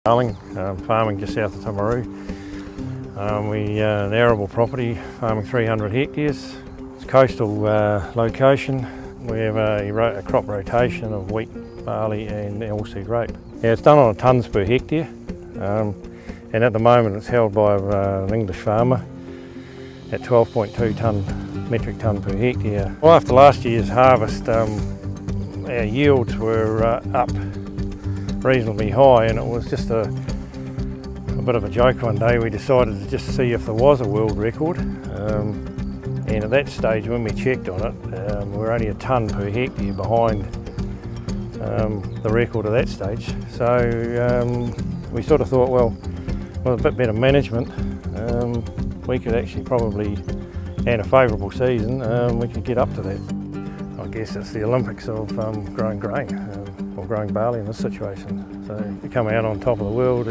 Darling, farming just south of Timaru. An arable property, farming 300 hectares. It's a coastal location. We have a crop rotation of wheat, barley and oilseed rape. Yeah, it's done on tonnes per hectare, and at the moment it's held by an English farmer at 12.2 metric tonne per hectare. Well, after last year's harvest, our yields were up reasonably high, and it was just a bit of a joke one day. We decided to just see if there was a world record, and at that stage when we checked on it, we were only a tonne per hectare behind the record at that stage. So we sort of thought, well, with a bit better management, we could actually probably, and a favourable season, we could get up to that. I guess it's the Olympics of growing grain, or growing barley in this situation. So you come out on top of the world,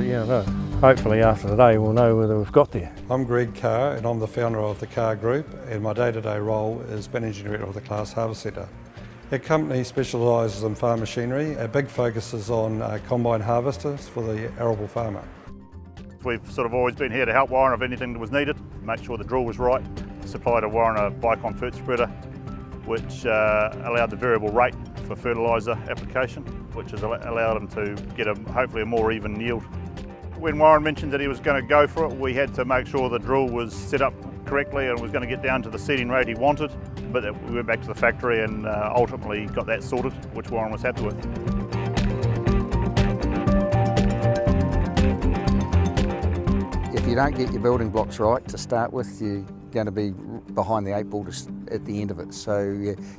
hopefully after today we'll know whether we've got there. I'm Greg Carr and I'm the founder of the Carr Group, and my day-to-day role is Managing Director of the Class Harvest Centre. Our company specialises in farm machinery. Our big focus is on combine harvesters for the arable farmer. We've sort of always been here to help Warren if anything that was needed, make sure the drill was right. Supplied to Warren a Bicon fert spreader, which allowed the variable rate for fertiliser application, which has allowed him to get hopefully a more even yield. When Warren mentioned that he was going to go for it, we had to make sure the drill was set up correctly and was going to get down to the seeding rate he wanted, but we went back to the factory and ultimately got that sorted, which Warren was happy with. If you don't get your building blocks right to start with, you're going to be behind the eight ball at the end of it. So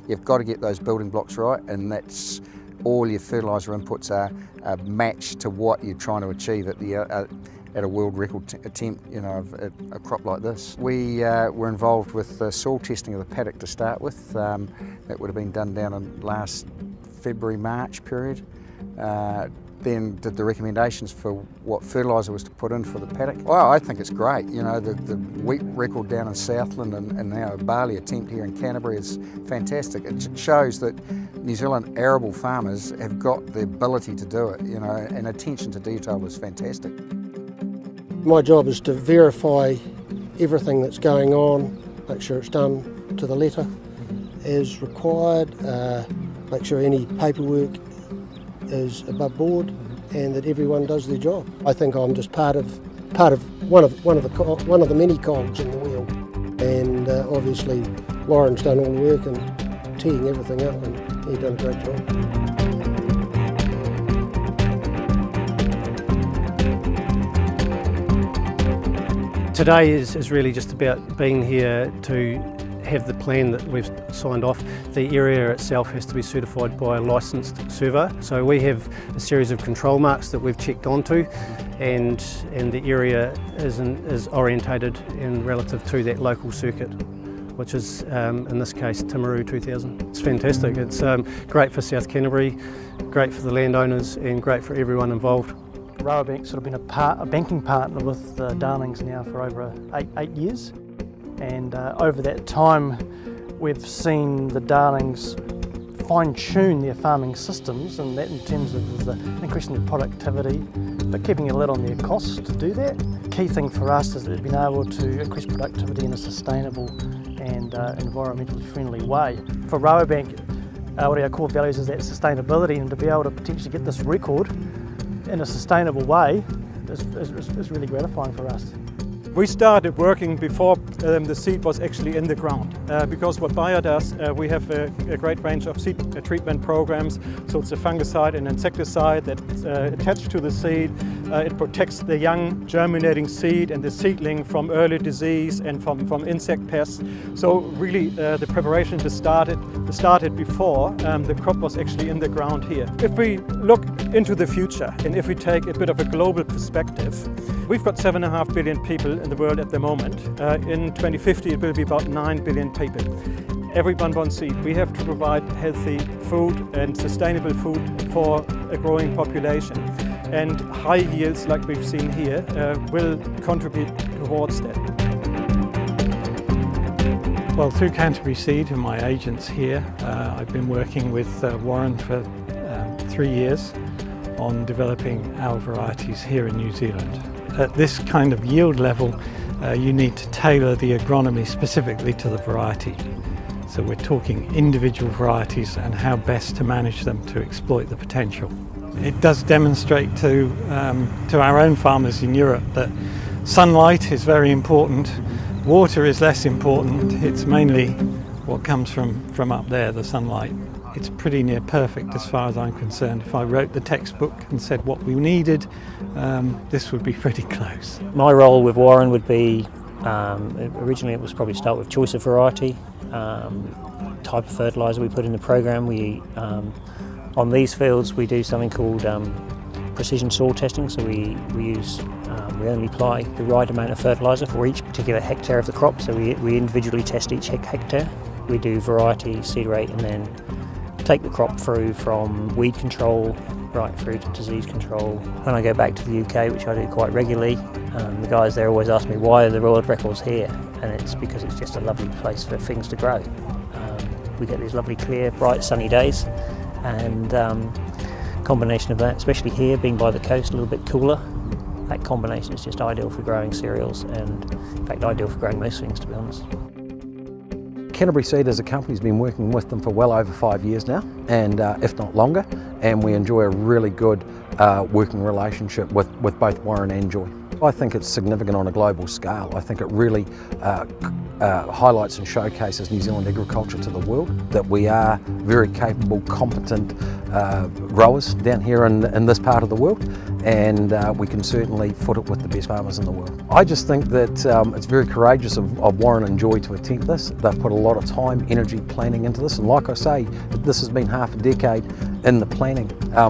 you've got to get those building blocks right, and that's all your fertiliser inputs are matched to what you're trying to achieve at a world record attempt, a crop like this. We were involved with the soil testing of the paddock to start with. That would have been done down in last February-March period. Then did the recommendations for what fertiliser was to put in for the paddock. Well, I think it's great. The wheat record down in Southland and now a barley attempt here in Canterbury is fantastic. It shows that New Zealand arable farmers have got the ability to do it, and attention to detail is fantastic. My job is to verify everything that's going on, make sure it's done to the letter as required, make sure any paperwork is above board and that everyone does their job. I think I'm just part of one of the many cogs in the wheel, and obviously Warren's done all the work and teeing everything up, and he's done a great job. Today is really just about being here to have the plan that we've signed off. The area itself has to be certified by a licensed surveyor. So we have a series of control marks that we've checked onto, and the area is orientated in relative to that local circuit, which is in this case Timaru 2000. It's fantastic. It's great for South Canterbury, great for the landowners and great for everyone involved. Rabobank's sort of been a banking partner with the Darlings now for over eight years. And over that time we've seen the Darlings fine-tune their farming systems, and that in terms of the increasing their productivity but keeping a lid on their costs to do that. The key thing for us is that they've been able to increase productivity in a sustainable and environmentally friendly way. For Rabobank, one of our core values is that sustainability, and to be able to potentially get this record in a sustainable way is really gratifying for us. We started working before the seed was actually in the ground, because what Bayer does, we have a great range of seed treatment programs. So it's a fungicide and insecticide that's attached to the seed. It protects the young germinating seed and the seedling from early disease and from insect pests. So really the preparation started before the crop was actually in the ground here. If we look into the future, and if we take a bit of a global perspective, we've got 7.5 billion people in the world at the moment. In 2050 it will be about 9 billion people. Everyone wants to eat. We have to provide healthy food and sustainable food for a growing population. And high yields like we've seen here will contribute towards that. Well, through Canterbury Seed and my agents here, I've been working with Warren for 3 years on developing our varieties here in New Zealand. At this kind of yield level, you need to tailor the agronomy specifically to the variety. So we're talking individual varieties and how best to manage them to exploit the potential. It does demonstrate to our own farmers in Europe that sunlight is very important, water is less important, it's mainly what comes from up there, the sunlight. It's pretty near perfect as far as I'm concerned. If I wrote the textbook and said what we needed, this would be pretty close. My role with Warren would be, originally it was probably start with choice of variety, type of fertiliser we put in the program. On these fields we do something called precision soil testing, so we only apply the right amount of fertiliser for each particular hectare of the crop, so we individually test each hectare. We do variety, seed rate, and then take the crop through from weed control right through to disease control. When I go back to the UK, which I do quite regularly, the guys there always ask me why are the world records here, and it's because it's just a lovely place for things to grow. We get these lovely clear bright sunny days, and combination of that, especially here being by the coast, a little bit cooler, that combination is just ideal for growing cereals, and in fact ideal for growing most things, to be honest. Canterbury Seed as a company has been working with them for well over 5 years now, and if not longer, and we enjoy a really good working relationship with both Warren and Joy. I think it's significant on a global scale. I think it really highlights and showcases New Zealand agriculture to the world, that we are very capable, competent growers down here in this part of the world, and we can certainly foot it with the best farmers in the world. I just think that it's very courageous of Warren and Joy to attempt this. They've put a lot of time, energy, planning into this, and like I say, this has been half a decade in the planning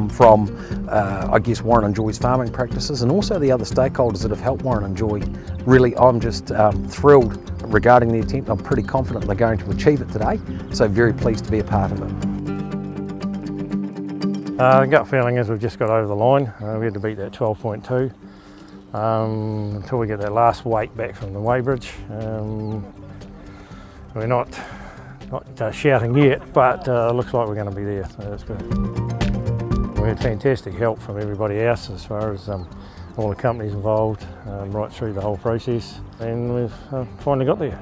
from I guess Warren and Joy's farming practices, and also the other stakeholders that have helped Warren and Joy. Really, I'm just thrilled regarding the attempt. I'm pretty confident they're going to achieve it today, so very pleased to be a part of it. The gut feeling is we've just got over the line. We had to beat that 12.2 until we get that last weight back from the weighbridge. We're not shouting yet, but looks like we're going to be there, so that's good. We had fantastic help from everybody else as far as all the companies involved right through the whole process, and we've finally got there.